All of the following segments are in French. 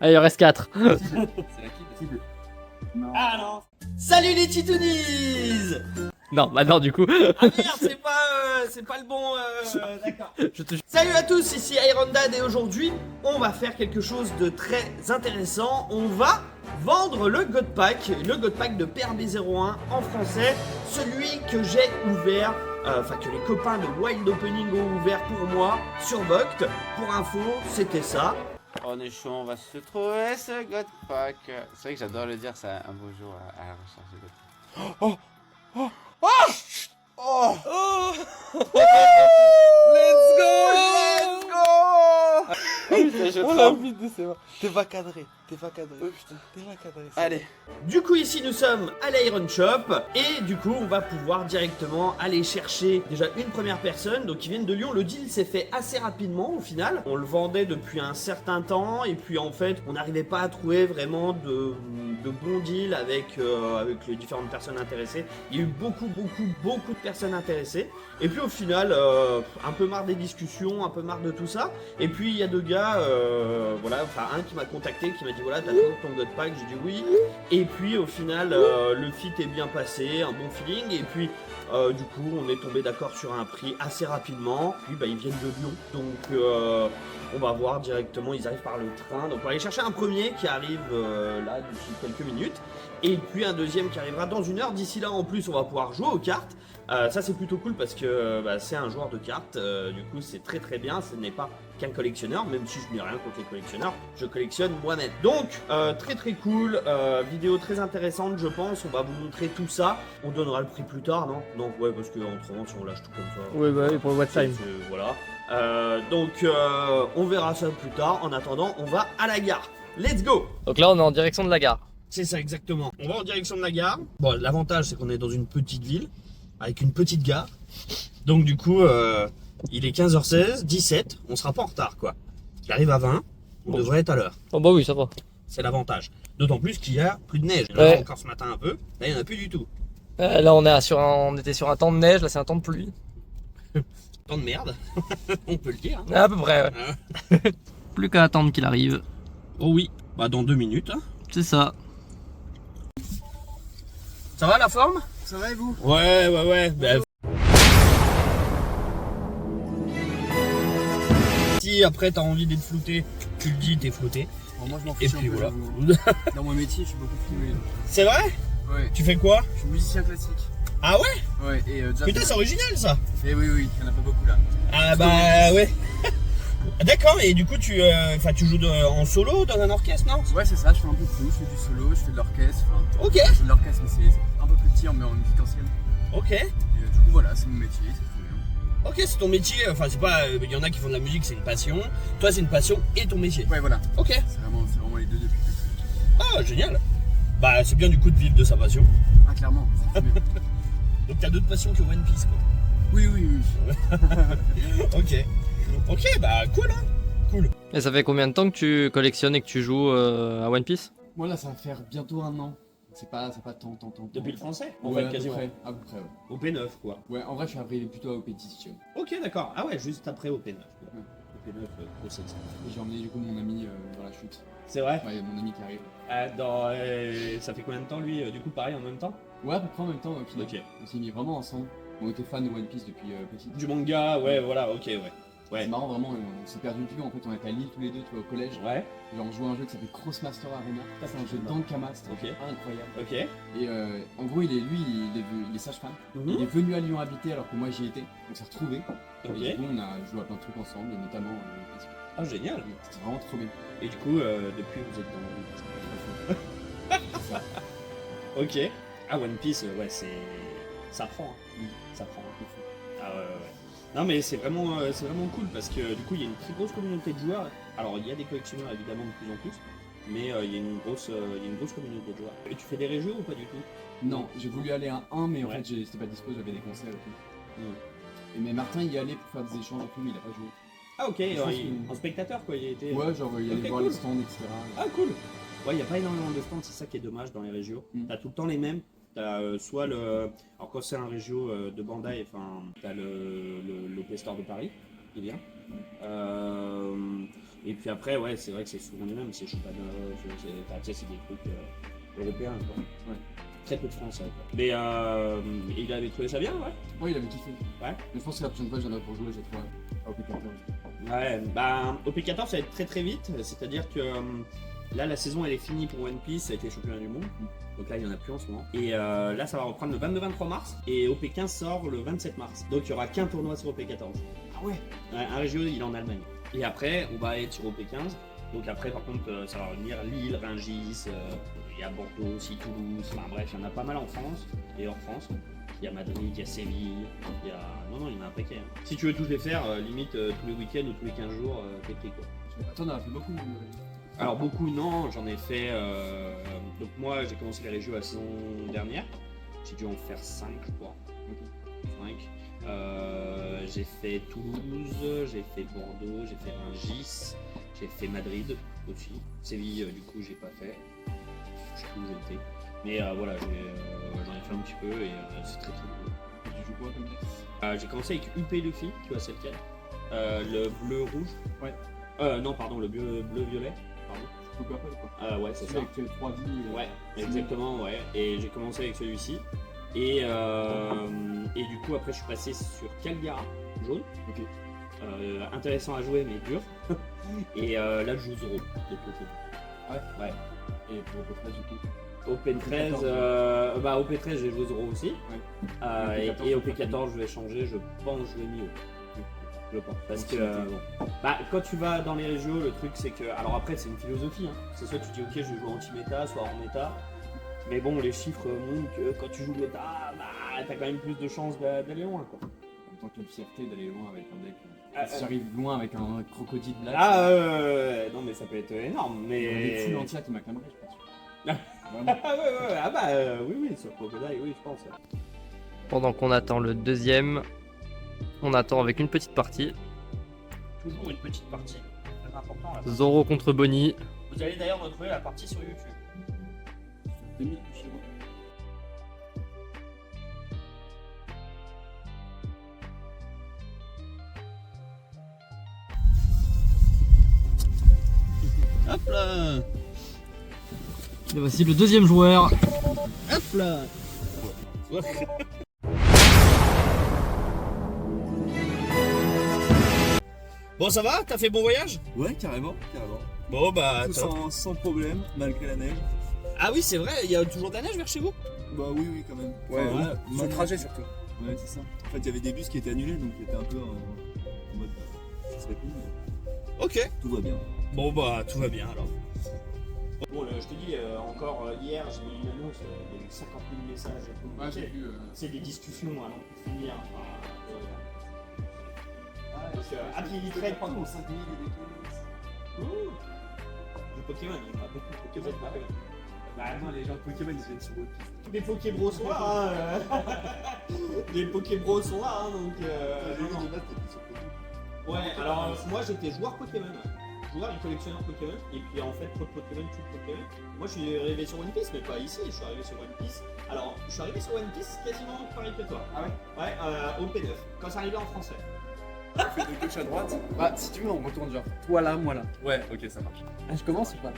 Allez, il en reste 4. C'est la cible. Ah non. Salut les titounies. Non, bah non, du coup. Ah merde, c'est pas le bon... D'accord. Je te... Salut à tous, ici Iron Dad et aujourd'hui, on va faire quelque chose de très intéressant. On va vendre le God Pack de PRB01 en français, celui que j'ai ouvert, que les copains de Wild Opening ont ouvert pour moi sur Voct. Pour info, c'était ça. On est chaud, on va se trouver ce God Pack. C'est vrai que j'adore le dire, c'est un beau jour à la recherche de God Pack. Let's go! On l'a mis de c'est bon. T'es pas cadré, t'es pas cadré. Oh putain, t'es pas cadré. Allez. Du coup ici nous sommes à l'Iron Shop et du coup on va pouvoir directement aller chercher déjà une première personne donc qui viennent de Lyon. Le deal s'est fait assez rapidement au final. On le vendait depuis un certain temps et puis en fait on n'arrivait pas à trouver vraiment de bons deals avec les différentes personnes intéressées. Il y a eu beaucoup de personnes intéressées et puis au final un peu marre des discussions, un peu marre de tout ça et puis il y a deux gars un qui m'a contacté qui m'a dit voilà t'as toujours ton God Pack, j'ai dit oui et puis au final le fit est bien passé, un bon feeling et puis du coup on est tombé d'accord sur un prix assez rapidement puis ils viennent de Lyon donc on va voir directement, ils arrivent par le train donc on va aller chercher un premier qui arrive là d'ici quelques minutes et puis un deuxième qui arrivera dans une heure. D'ici là en plus on va pouvoir jouer aux cartes. Ça c'est plutôt cool parce que c'est un joueur de cartes, du coup c'est très bien, ce n'est pas qu'un collectionneur, même si je n'ai rien contre les collectionneurs, je collectionne moi-même. Donc très cool, vidéo très intéressante je pense, on va vous montrer tout ça, on donnera le prix plus tard, non? Non, ouais parce que autrement si on lâche tout comme ça... Oui, bah oui, pour le watch time. Voilà, on verra ça plus tard, en attendant on va à la gare, let's go! Donc là, on est en direction de la gare. C'est ça exactement. On va en direction de la gare. Bon, l'avantage c'est qu'on est dans une petite ville avec une petite gare. Donc du coup, il est 15h16, 17, on sera pas en retard quoi. Il arrive à 20, on devrait être à l'heure. Oh bah oui, ça va. C'est l'avantage. D'autant plus qu'il y a plus de neige. Il y en a Ouais. encore ce matin un peu. Là, il n'y en a plus du tout. Là, on était sur un temps de neige, là c'est un temps de pluie. Tant de merde, on peut le dire. Hein. À peu près, ouais. Plus qu'à attendre qu'il arrive. Oh oui, bah dans 2 minutes. Hein. C'est ça. Ça va la forme? Ça va et vous? Ouais. Si après t'as envie d'être flouté, tu le dis, t'es flouté. Bon, moi je m'en Et fiche un puis peu, voilà. j'avoue. Dans mon métier, je suis beaucoup floué. C'est vrai? Ouais. Tu fais quoi? Je suis musicien classique. Ah ouais? Ouais, et jazz. Putain, c'est original ça! Et oui, il y en a pas beaucoup là. Ah bah ouais. D'accord, et du coup tu joues en solo dans un orchestre, non? Ouais, c'est ça, je fais un peu de tout. Je fais du solo, je fais de l'orchestre. Enfin, Ok, je fais de l'orchestre, mais c'est un peu plus petit, mais en musique ancienne. ok. Et du coup, voilà, c'est mon métier, c'est trop bien. Ok, c'est ton métier, enfin c'est pas... Il y en a qui font de la musique, c'est une passion. Toi c'est une passion et ton métier. Ouais, voilà. Ok. C'est vraiment les deux depuis petit. Ah, génial. Bah c'est bien du coup de vivre de sa passion. Ah, clairement, c'est trop bien. Donc t'as d'autres passions que One Piece quoi. Oui. Ok, bah cool hein. Cool. Et ça fait combien de temps que tu collectionnes et que tu joues à One Piece? Moi là, ça va faire bientôt 1 an. C'est pas tant. Depuis le français? En Ouais, fait quasiment. à peu près, ouais. Au P9 quoi. Ouais, en vrai, je suis arrivé plutôt au Pétition. Ok d'accord. Ah ouais, juste après au P9. Quoi. Au P9, au 700. Et j'ai emmené du coup mon ami dans la chute. C'est vrai? Ouais, mon ami qui arrive. Ça fait combien de temps lui du coup pareil en même temps? Ouais, à peu près en même temps, au final. Ok. On s'est mis vraiment ensemble. On était fans de One Piece depuis petit. Du manga, ouais, voilà, ok, ouais. C'est marrant, vraiment, on s'est perdu de vue. En fait, on était à Lille tous les deux, tu vois, au collège. Ouais, Genre, on jouait à un jeu qui s'appelle Crossmaster Arena. Ça, c'est un jeu d'Ankama, c'était Ok. incroyable. ok. Et en gros, il est sage-femme. Il est Mhm. venu à Lyon habiter alors que moi j'y étais. On s'est retrouvés. Ok. Et du coup, on a joué à plein de trucs ensemble, et notamment One Piece. Ah, génial. C'était vraiment trop bien. Et du coup, depuis, vous êtes dans... C'est ça. Ok. Ah, One Piece, ouais, c'est... Ça prend, hein. Mm. Ça prend. Ah, ouais. Non, mais c'est vraiment cool parce que du coup, il y a une très grosse communauté de joueurs. Alors, il y a des collectionneurs, évidemment, de plus en plus. Mais il y a une grosse communauté de joueurs. Et tu fais des régions ou pas du tout? Non, j'ai voulu aller à un, mais en Ouais. fait, c'était pas dispo, j'avais des concerts et tout. Mm. Et mais Martin y allait pour faire des échanges et tout, mais il a pas joué. Ah, ok, Je pense que- en spectateur, quoi, il était... Ouais, genre il allait Ok, voir cool. les stands, etc. Ah cool. Ouais, il n'y a pas énormément de stands, c'est ça qui est dommage dans les régios. Mm. T'as tout le temps les mêmes. T'as soit le... Alors quand c'est un régio de Bandai, enfin, t'as l'OP Store de Paris, qui vient. Et puis après, ouais, c'est vrai que c'est souvent les mêmes, c'est Chopin, c'est des trucs européens, quoi. Ouais. Très peu de français, quoi. Mais il avait trouvé ça bien, ouais. Ouais, il avait kiffé. Ouais. Mais je pense que la prochaine fois, j'en ai pour jouer, j'ai trouvé à OP14. Ouais, bah OP14 ça va être très très vite, c'est-à-dire que là la saison elle est finie pour One Piece, ça a été championnat du monde, donc là il n'y en a plus en ce moment. Et là ça va reprendre le 22-23 mars et OP15 sort le 27 mars, donc il n'y aura qu'un tournoi sur OP14. Ah ouais. Un régio il est en Allemagne. Et après on va être sur OP15, donc après par contre ça va revenir Lille, Rungis, il y a Bordeaux aussi, Toulouse, enfin bref il y en a pas mal en France et hors France. Il y a Madrid, il y a Séville, il y a... Non, il y en a un paquet. Hein. Si tu veux tous les faire, limite tous les week-ends ou tous les 15 jours, t'es pris quoi. Toi, on en a fait beaucoup. Alors beaucoup non, j'en ai fait... Donc moi j'ai commencé les régios la saison dernière. J'ai dû en faire 5 je crois. 5. J'ai fait Toulouse, j'ai fait Bordeaux, j'ai fait Rungis, j'ai fait Madrid aussi. Séville du coup j'ai pas fait. Je sais plus où j'étais. Mais voilà, j'en ai fait un petit peu et c'est très très cool. Et tu joues quoi comme deck? J'ai commencé avec UP Luffy, tu vois c'est lequel le bleu rouge. Ouais. Non pardon, le bleu violet. Pardon. Je peux pas quoi. Ouais c'est ça. Avec 3 vies. Ouais, exactement ouais. Et j'ai commencé avec celui-ci. Et du coup après je suis passé sur Calgara, jaune. Ok. Intéressant à jouer mais dur. Et là je joue Zoro depuis le Ouais. Ouais. Et pour OP13 du coup. OP13, OP13 j'ai joué Zoro aussi. Ouais. Et OP14 je vais changer, je pense jouer Mio. Je pense. Parce que quand tu vas dans les régios, le truc c'est que. Alors après c'est une philosophie, hein. C'est soit tu dis ok je vais jouer anti-méta, soit hors méta. Mais bon les chiffres montrent que quand tu joues méta, t'as quand même plus de chances d'aller loin quoi. En même temps qu'il y a une fierté d'aller loin avec un deck. Si j'arrive loin avec un crocodile black. Non mais ça peut être énorme. Il y a des Mais. foules entières qui m'acclameraient je pense. Oui, sur Crocodile, oui, je pense. Pendant qu'on attend le deuxième, on attend avec une petite partie. Toujours une petite partie. Très important là. Zoro contre Bonnie. Vous allez d'ailleurs retrouver la partie sur YouTube. 2000 chez moi. Hop là. Et voici le deuxième joueur. Hop là. Bon ça va? T'as fait bon voyage? Ouais, carrément. Bon bah Tout sans problème, malgré la neige. Ah oui c'est vrai, il y a toujours de la neige vers chez vous? Bah oui, quand même. Ouais, Enfin, sur le trajet surtout. Ouais, c'est ça. En fait, il y avait des bus qui étaient annulés, donc j'étais un peu en mode ça serait cool, mais Ok. tout va bien. Bon bah tout va bien alors. Bon je te dis, encore hier j'ai eu une annonce, il y a eu 50 000 messages et tout. Ouais, j'ai vu. C'est des discussions à n'en plus finir. Happy Trade Prendre pour 5000 et des clés. Le Pokémon, il y en a beaucoup de Pokémon. Bah non, les gens de Pokémon ils viennent sur One Piece. Les Pokébros sont là, hein. Les Pokébros sont là, hein, donc. Non. Ouais, alors moi j'étais joueur Pokémon. Joueur et collectionneur Pokémon. Et puis en fait, trop de Pokémon, tout de Pokémon. Moi je suis arrivé sur One Piece, mais pas ici, je suis arrivé sur One Piece. Alors, je suis arrivé sur One Piece quasiment pareil que toi. Ah ouais? Ouais, au P9, quand c'est arrivé en français. On fait de gauche à droite. Bah si tu veux on retourne genre. Toi là, moi là. Ouais, ok, ça marche. Ah, je commence ou pas?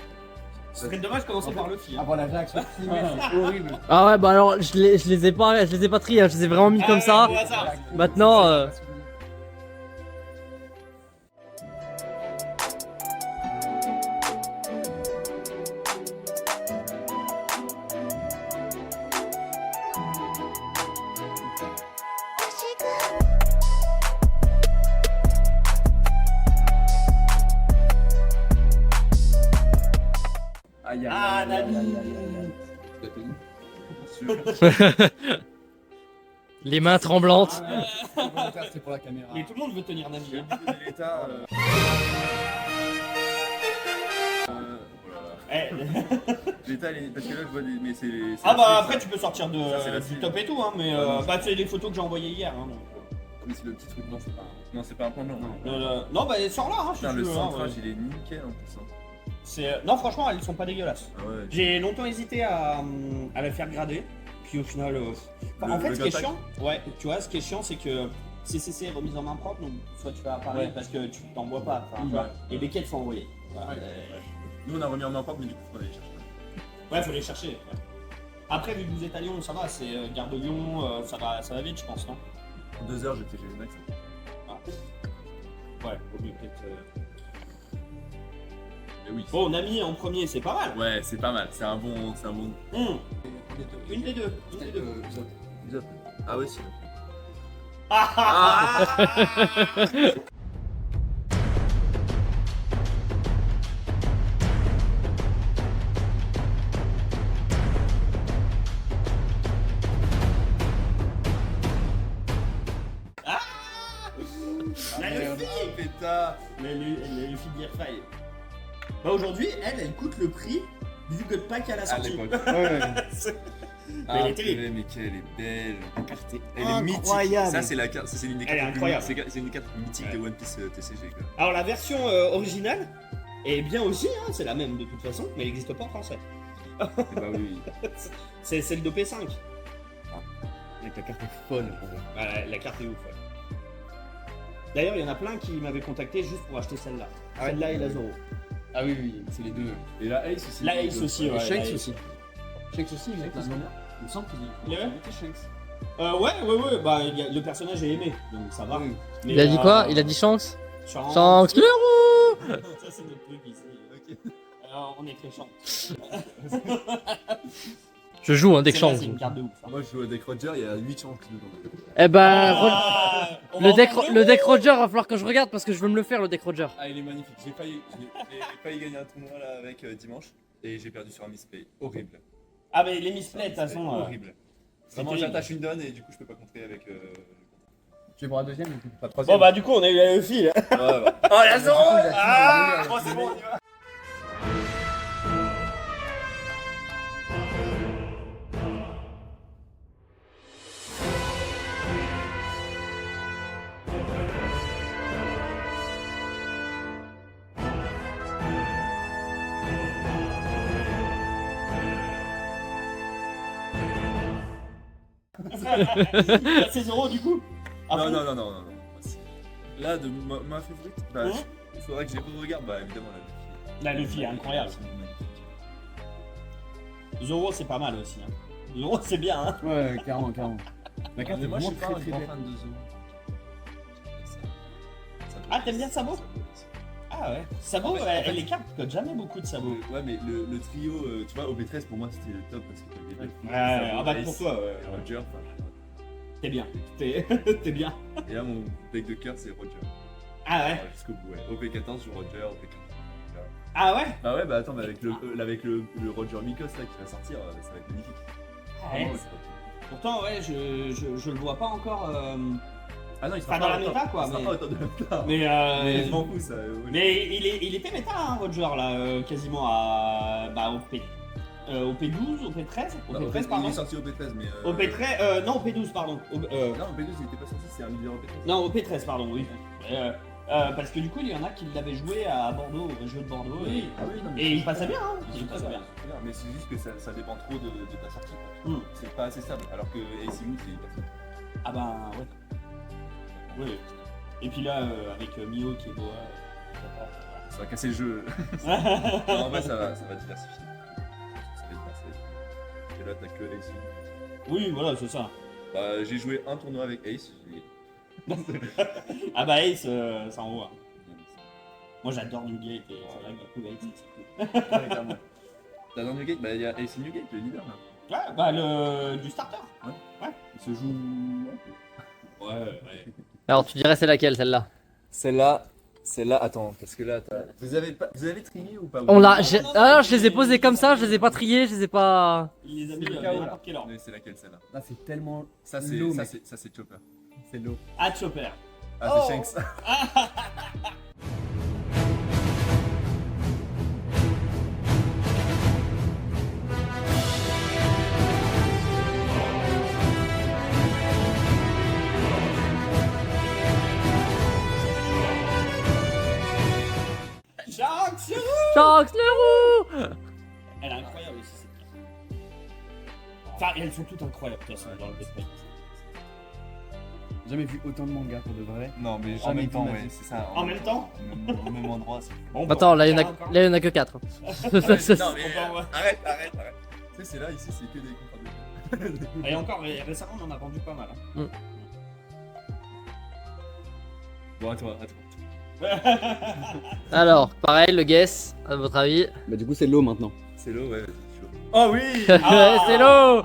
Ce serait dommage de commencer par le fil. Avoir la réaction filmée, c'est horrible. Ah ouais, bah alors je les ai pas triés, hein, je les ai vraiment mis comme ça. Au hasard. Maintenant, Aïe Ah, Nami. Tu l'as tenu? les mains tremblantes. C'était pour la caméra. Et tout le monde veut tenir Nami. Hein. L'état. Eh. L'état, parce que là, je vois des. Mais c'est. Ah bah après tu peux sortir de, Ça, c'est la du cible. top et tout, hein, mais bah c'est les photos que j'ai envoyées hier. Hein, donc. Mais c'est le petit truc, non, c'est pas. Non, c'est pas un point blanc. Non bah sors là, hein, si Putain, tu le veux. centrage, Hein, ouais. il est nickel en plus. Hein. Non franchement elles sont pas dégueulasses. Ah ouais. J'ai longtemps hésité à la faire grader, puis au final. En fait le ce qui est Gun chiant, ouais, tu vois, ce qui est chiant c'est que CCC remise en main propre, donc soit tu vas apparaître parce que tu t'en vois pas. Enfin, tu vois, et les quêtes sont envoyées. Voilà. Nous on a remis en main propre, mais du coup faut aller les chercher. Ouais, faut les chercher. Ouais. Après, vu que vous êtes à Lyon, ça va, c'est Gare de Lyon, ça va vite, je pense, non? En 2 heures j'étais chez le max. Ouais, au mieux peut-être. Mais oui. Bon, Nami en premier, c'est pas mal. Ouais, c'est pas mal, c'est un bon. Une des deux. Ah ouais, si. La Luffy pétard. La Luffy d'Irfai. Bah aujourd'hui, elle coûte le prix du God Pack à la À sortie. l'époque. Ouais. Mais elle est terrible. Mais qu'elle est belle. La carte est Elle est mythique. incroyable. Ça, c'est la carte. C'est une des Elle est cartes. incroyable. C'est une des cartes mythiques de One Piece TCG. Quoi. Alors la version originale est bien aussi, hein, c'est la même de toute façon, mais elle n'existe pas en français. Et bah oui. C'est celle d'OP5. Mec, la carte est folle. Bah, la carte est ouf. Ouais. D'ailleurs, il y en a plein qui m'avaient contacté juste pour acheter celle-là. Ah ouais. Celle-là et la Zoro. Ah oui, c'est les deux. Et la Ace aussi. La Ace aussi, Et ouais. Shanks la Ace. aussi. Shanks aussi, mec. Il me semble qu'il Il est était Shanks. Ouais, bah le personnage est aimé, donc ça va. Oui. Mais, Il a dit quoi? Il a dit Shanks? Shanks. Shanks le roux. Ça, c'est notre truc ici. Ok. Alors, on est très Shanks. Je joue un deck Celle-là, Shanks. c'est une carte de ouf. hein. Moi je joue à Deck Roger, il y a 8 chances dedans. Eh ben, On va le deck, en prendre le deck Roger va falloir que je regarde parce que je veux me le faire le deck Roger. Ah, il est magnifique. J'ai failli gagner un tournoi là avec dimanche et j'ai perdu sur un misplay. Horrible. Ah, mais les misplays, de toute façon. Horrible. Vraiment, terrible. j'attache une donne et du coup je peux pas contrer avec. Tu es pour la deuxième ou pas troisième. Bon, bah, du coup, on a eu la Luffy là. Ouais. Oh, la Zoro. Ah Oh, c'est bon, on y va. C'est Zoro du coup. À fond. Non. Là, de ma favorite, bah, il faudrait que je regarde. Bah, évidemment, La Luffy est incroyable. Zoro c'est pas mal aussi. Hein. Zoro c'est bien. Hein. Ouais, carrément. La carte est moi, je vraiment suis pas un très grand belle. fan de Zoro. Ah, t'aimes bien Sabo? Ah ouais. Sabo, les cartes coûtent jamais beaucoup de Sabo. Ouais, mais le trio, tu vois, OP13 pour moi c'était le top parce que t'avais Ouais, ah bah pour toi, ouais. et Roger. T'es bien. T'es bien. Et là, mon deck de cœur c'est Roger. Ah ouais. Jusqu'au bout, ouais. OP14 joue Roger, OP15. Ah ouais. Bah ouais, bah attends, mais avec le Roger Mikos là qui va sortir, ça va être magnifique. Ah ouais. Pourtant, ouais, je le vois pas encore. Ah non, il Pas dans la méta, quoi, Il sera mais- pas au top de la méta. Mais Mais je m'en fous ça. Ouais. mais il était méta, hein, Roger, là, quasiment à. Bah, OP12, OP13 Non, OP13, il pardon. est sorti OP13, mais. OP13, non, OP12, pardon. Non, OP12 il était pas sorti, c'est un leader OP13. Non, OP13, pardon, oui. Parce que du coup, il y en a qui l'avaient joué à Bordeaux, au jeu de Bordeaux. Oui, ah oui, non, mais Et il passait bien, hein. Il passait bien. Mais c'est juste que ça dépend trop de ta sortie. Hmm. C'est pas assez stable, alors que AC Moon c'est hyper stable. Ah bah, ouais. Ouais. Et puis là, avec Mio qui est beau. Ça va casser le jeu. Non, en vrai, ça va diversifier. Ça va être passé. Et là, t'as que AC. Oui, voilà, c'est ça. Bah, j'ai joué un tournoi avec Ace. Ah bah, Ace, ça envoie. Moi, j'adore Newgate et c'est vrai que du coup, Ace, c'est cool. T'as dans Newgate, bah il y a Ace Newgate, le leader là. Ouais, bah, du starter. Il se joue. Ouais. Alors tu dirais c'est laquelle celle-là? Celle-là, attends, parce que là, vous avez trié ou pas? On l'a. Ah, je les ai posés comme ça, je les ai pas triés, je les ai pas. Il les a mis C'est le dans chaos, n'importe quel ordre. Mais c'est laquelle celle-là? Là, c'est tellement. Ça Low, mec. c'est Chopper. C'est l'eau. Ah, Chopper. Ah Oh. c'est Shanks. Shanks, le roux. Shanks le roux. Elle est incroyable aussi cette carte. Enfin, elles sont toutes incroyables de toute façon dans le gameplay. Jamais vu autant de mangas pour de vrai. Non, mais en Jamais même temps, vu ma ouais, vie. c'est ça. En même temps Au même endroit, c'est. Bon, Attends, là, il y en encore. a que 4. Non, mais On va- arrête. Tu sais, c'est là, ici, c'est que des contrats de. Et encore, récemment, on en a vendu pas mal. Hein. Bon, à toi. Alors, pareil, le guess, à votre avis. Bah du coup c'est l'eau maintenant. C'est l'eau, ouais, c'est chaud. Oh oui. C'est l'eau.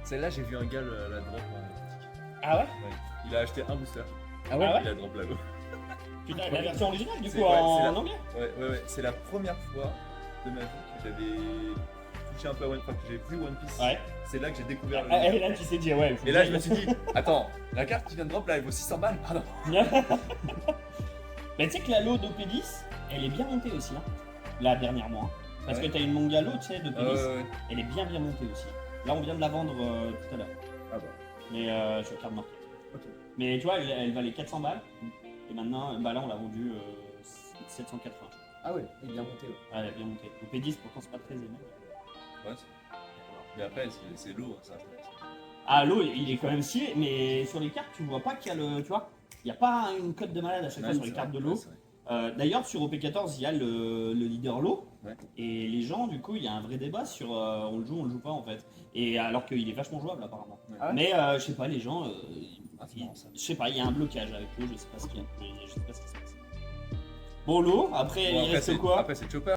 Celle-là, j'ai vu un gars la drop en boutique. Ah ouais? Ouais. Il a acheté un booster. Ah ouais, Ah ouais? Il a drop la l'eau. Putain, la version originale, du C'est- coup, ouais, en c'est la- anglais? Ouais. C'est la première fois de ma vie que j'avais touché un peu à One Piece, que j'ai vu One Piece. Ouais. C'est là que j'ai découvert le. Et là, tu sais dire, ouais. Et là, je me suis dit, attends, la carte qui vient de drop là, elle vaut 600 balles, pardon. Mais tu sais que la lot d'OP10, elle est bien montée aussi, hein, là, dernièrement. Hein. Parce Ouais. que t'as une manga lot, tu sais, d'OP10, Ouais. elle est bien montée aussi. Là, on vient de la vendre tout à l'heure. Ah bah. Mais sur Card Market. Ok. Mais tu vois, elle valait 400 balles. Et maintenant, bah là, on l'a vendue 780. Ah ouais, il est bien monté. Ouais. Ah, elle est bien montée. OP10, pourtant, c'est pas très aimé. Ouais, mais après, c'est lourd, ça. Ah, l'eau, il est quand même scié, mais sur les cartes, tu vois pas qu'il y a le. Tu vois, il n'y a pas une cote de malade à chaque fois sur les cartes de l'eau. D'ailleurs, sur OP14, il y a le leader lot. Ouais. Et les gens, du coup, il y a un vrai débat sur on le joue pas en fait. Et alors qu'il est vachement jouable apparemment. Ouais. Ah ouais Mais je sais pas, les gens. c'est marrant, ça. Je sais pas, il y a un blocage avec eux, je sais pas ce qu'il y a. Je sais pas ce qui se passe. Bon, l'eau, après, Bon, il reste quoi? Après, c'est Chopper.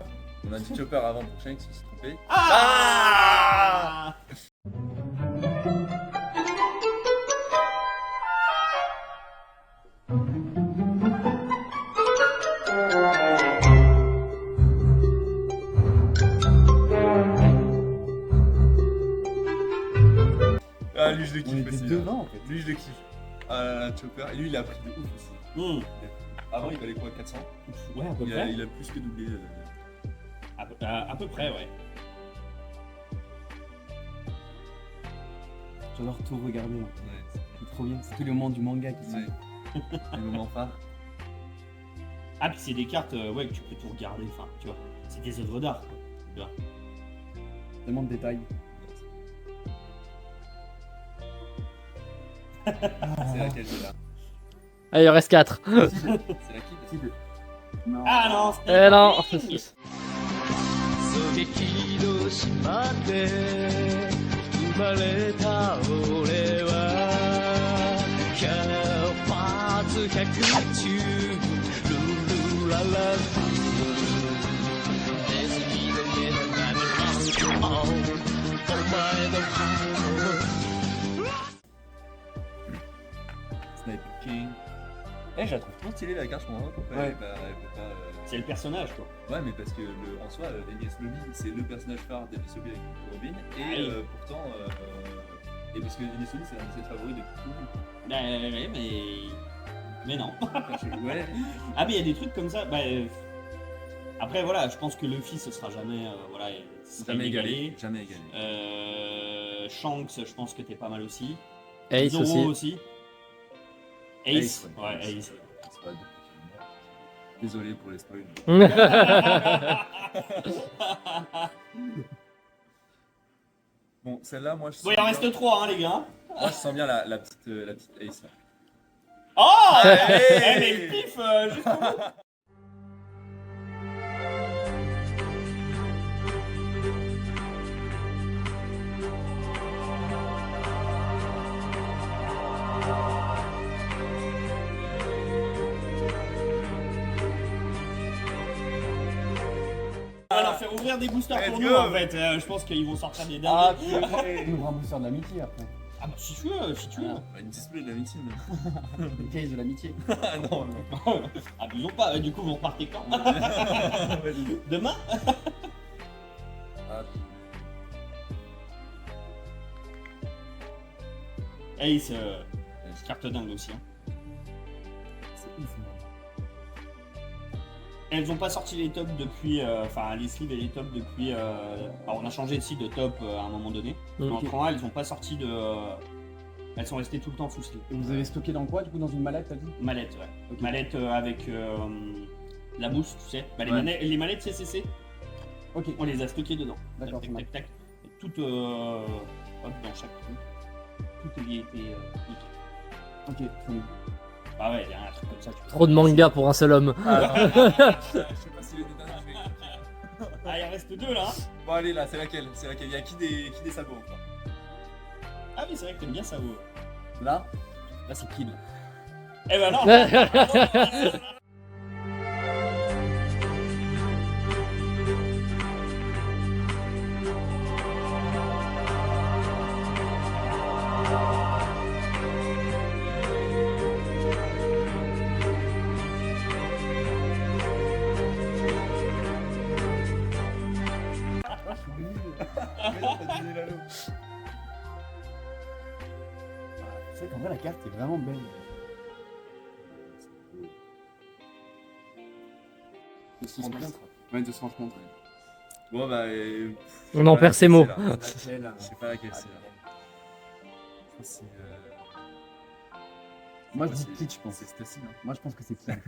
On a dit Chopper avant pour Shanks, il s'est trompé. Ah, Ah, lui, je le On kiffe était aussi. devant en fait. Lui, je le kiffe. Ah là là, Chopper. Et lui, il a pris de ouf aussi. Hmm. Avant, il valait quoi, 400? Ouais, à peu Il près. a plus que doublé. À peu près, ouais. J'adore tout regarder. Hein. Ouais, C'est trop bien. C'est tous les moments du manga qui sont. ouais. Les moments phares. Ah, puis c'est des cartes ouais, que tu peux tout regarder, enfin, tu vois. C'est des œuvres d'art, quoi. Tu vois. Tellement de détails. C'est laquelle, c'est là? Allez, il en reste 4. C'est la qui? Non. Ah non, Eh non. Sting. 狙撃の島で生まれた俺は百発百中ルルララネズミの目の中のお前のSniper King. Eh, je la trouve trop stylée la carte, je comprends pas pourquoi Ouais. elle peut pas. C'est le personnage, quoi. Ouais, mais parce que en soi, Enies Lobby, c'est le personnage phare d'Enies Lobby avec Robin, et Ah oui. pourtant. Et parce que Enies Lobby, c'est un de ses favoris depuis tout le Ouais, mais non. monde. Ouais. Ah, mais il y a des trucs comme ça. Bah, après, voilà, je pense que Luffy, ce sera jamais. Voilà, ce sera Jamais inégalé. égalé. Jamais égalé. Shanks, je pense que t'es pas mal aussi. Ace Zoro aussi. Ace, Ace, ouais, ouais. Ace. C'est pas depuis qu'il est mort. Désolé pour les spoils. Bon, celle-là, moi je sens. Bon, il en bien- reste 3, hein, les gars. Moi je sens bien la petite Ace là. Oh Allez. Eh, mais le pif jusqu'au bout. On va leur faire ouvrir des boosters Let's pour go. nous en fait. Je pense qu'ils vont sortir des derniers. Ah, il ouvre un booster de l'amitié après. Ah bah si tu veux, si tu veux. Bah, une display de la médecine. Une case de l'amitié. Ah non, non. Ah mais ils ont pas, du coup vous repartez quand Demain Ah, Ace, carte dingue aussi. Hein. C'est ouf. elles ont pas sorti les tops depuis, enfin les sleeves et les tops depuis. Alors on a changé aussi de top à un moment donné. Mais en 3 elles ont pas sorti de. Elles sont restées tout le temps full sleeve. Et vous avez stocké dans quoi, du coup, dans une mallette, t'as dit? Mallette, ouais. Ok. Mallette avec la mousse, tu sais. Bah, les mallettes CCC, Ok. on les a stockées dedans. D'accord, Tac, ça tac, tac, tac. Et tout, hop, dans chaque truc. Tout y a été nickel. Ok, très bien. Ah ouais, il y a un truc comme ça. Tu peux... Trop de manga pour un seul homme. Je sais pas si les deux derniers, je vais. Ah, il en reste 2 là. Hein. Bon, allez, là, c'est laquelle? C'est laquelle? Il y a qui des sabots encore? Ah oui, c'est vrai que t'aimes bien ça, vous. Là c'est Kid. Eh ben non. C'est qu'en vrai, la carte est vraiment belle. Ouais, 230. Bon, bah. On en perd ses mots. Je sais pas laquelle c'est là. Je pense que c'est. Moi, je dis Kid, je pense. C'est Stacy, non? Moi, je pense que c'est Kid.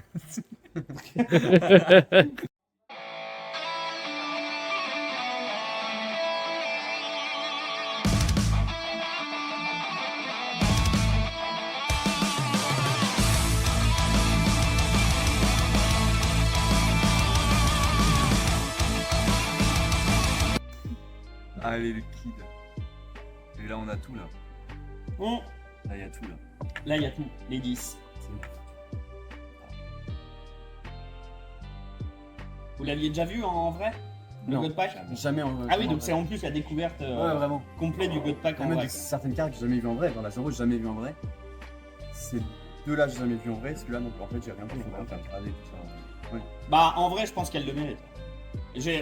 Allez, le Kid. Et là, on a tout là. Bon, Là, il y a tout là. là, il y a tout. Les 10. Vous l'aviez déjà vu en vrai? Le Non, God Pack? jamais en Ah oui, donc c'est en plus la découverte Ouais, vraiment. complète du God Pack Il y en a même vrai. certaines cartes que j'ai jamais vues en vrai. Dans la Zoro, j'ai jamais vu en vrai. Ces deux-là, j'ai jamais vu en vrai. Celui-là, donc en fait, j'ai rien vu. On va faire grader tout ça. Bah en vrai, je pense qu'elle le mérite.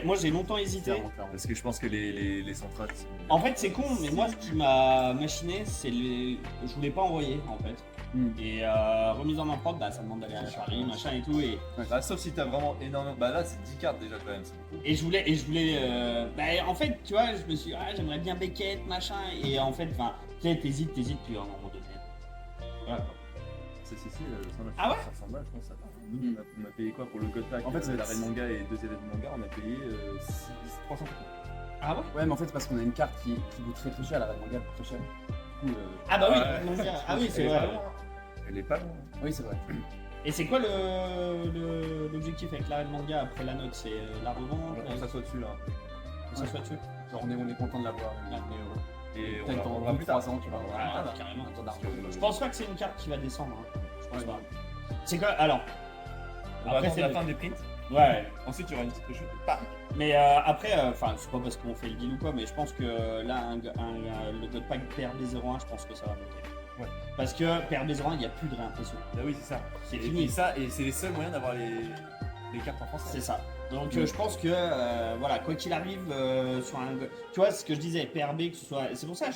Moi j'ai longtemps hésité. Clairement, clairement. Parce que je pense que les centrales. En fait, c'est con, mais moi ce qui m'a machiné, c'est les. Je voulais pas envoyer en fait. Et remise en main propre, bah, ça demande d'aller à Paris, machin et tout. Et Bah, sauf si t'as vraiment énormément. Bah là, c'est 10 cartes déjà quand même. C'est beaucoup. je voulais. Bah, en fait, tu vois, je me suis dit, ah, j'aimerais bien Beckett, machin. Et en fait, enfin, tu sais, t'hésites, puis à un moment donné. Voilà quoi. C'est Ah ouais 500 balles, je pense. Ça. Nous, on a payé quoi pour le God Pack? En fait, c'est l'arrêt de manga et 2 élèves de manga, on a payé 300 euros. Ah ouais? Ouais, mais en fait, c'est parce qu'on a une carte qui coûte très très cher. La Red Manga coûte très cher. Du coup, Ah bah oui, Ouais. donc, ah oui, c'est Elle est vrai. pas loin. Elle est pas loin. Oui, c'est vrai. Et c'est quoi l'objectif avec l'arrêt de manga après la note? C'est la revente? On s'assoit dessus là. On s'assoit dessus? Genre, on est content de l'avoir. Ouais. Et on Peut-être la dans rendra plus tard. 3 ans, tu vas voir. Ah, carrément. Parce que, Je pense pas que c'est une carte qui va descendre. Hein. Je pense Ouais. pas. C'est quoi? Alors. On va Après, attendre c'est la le- fin des prints. Ouais. Ensuite, il y aura une petite rechute. Bam. Mais après, enfin, c'est pas parce qu'on fait le deal ou quoi, mais je pense que là, le God Pack PRB01, je pense que ça va monter. Ouais. Parce que PRB01, il n'y a plus de réimpression. Bah oui, c'est ça. C'est Et fini. ça, et c'est les seuls moyens d'avoir les cartes en français. C'est ça. Donc je pense que voilà, quoi qu'il arrive sur un, tu vois ce que je disais, PRB que ce soit, c'est pour ça,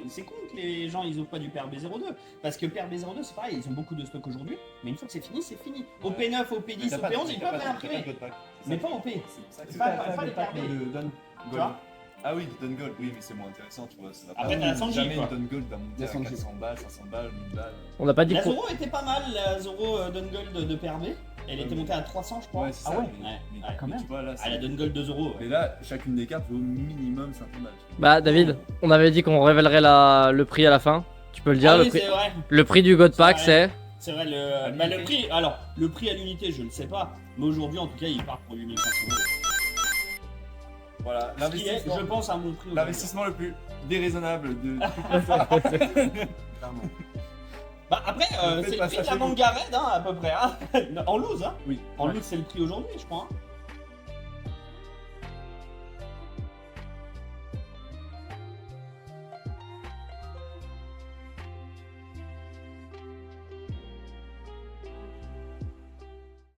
c'est con que les gens ils ouvrent pas du PRB02 parce que PRB02 c'est pareil, ils ont beaucoup de stock aujourd'hui, mais une fois que c'est fini, c'est fini. OP9, OP10, OP11 ils peuvent réimprimer, mais pas OP. C'est Pas pas les PRB. le Don Tu Gold. vois. Ah oui, le Don Gold, oui, mais c'est moins intéressant, tu vois. Ça va Après, pas- t'as la Sanji, jamais quoi. une Don Gold va monter à 200 400 balles, 500 balles, 1000 balles. On n'a pas dit La qu'on. Zoro était pas mal, la Zoro Dungold de PRB. Elle était montée à 300 je crois. Ouais, c'est Ah ça. ouais, mais- ouais, mais ouais, quand même. Tu vois, là, Ah, la Dungold de Zoro. Mais là, chacune des cartes vaut minimum 500 balles. Bah, David, on avait dit qu'on révélerait le prix à la fin. Tu peux le dire, Ah le, oui, prix... c'est vrai. le prix du God Pack, C'est c'est. C'est vrai, le prix, alors, le prix à l'unité, je ne sais pas, mais aujourd'hui, en tout cas, il part pour 8500 €. Voilà, Ce qui est, je pense, à mon prix. aujourd'hui. l'investissement le plus déraisonnable de. Bah après, Faites c'est pas le prix ça de la chez nous. manga raid, hein, à peu près. Hein. En loose, hein. Oui. En loose, c'est le prix aujourd'hui, je crois. Hein.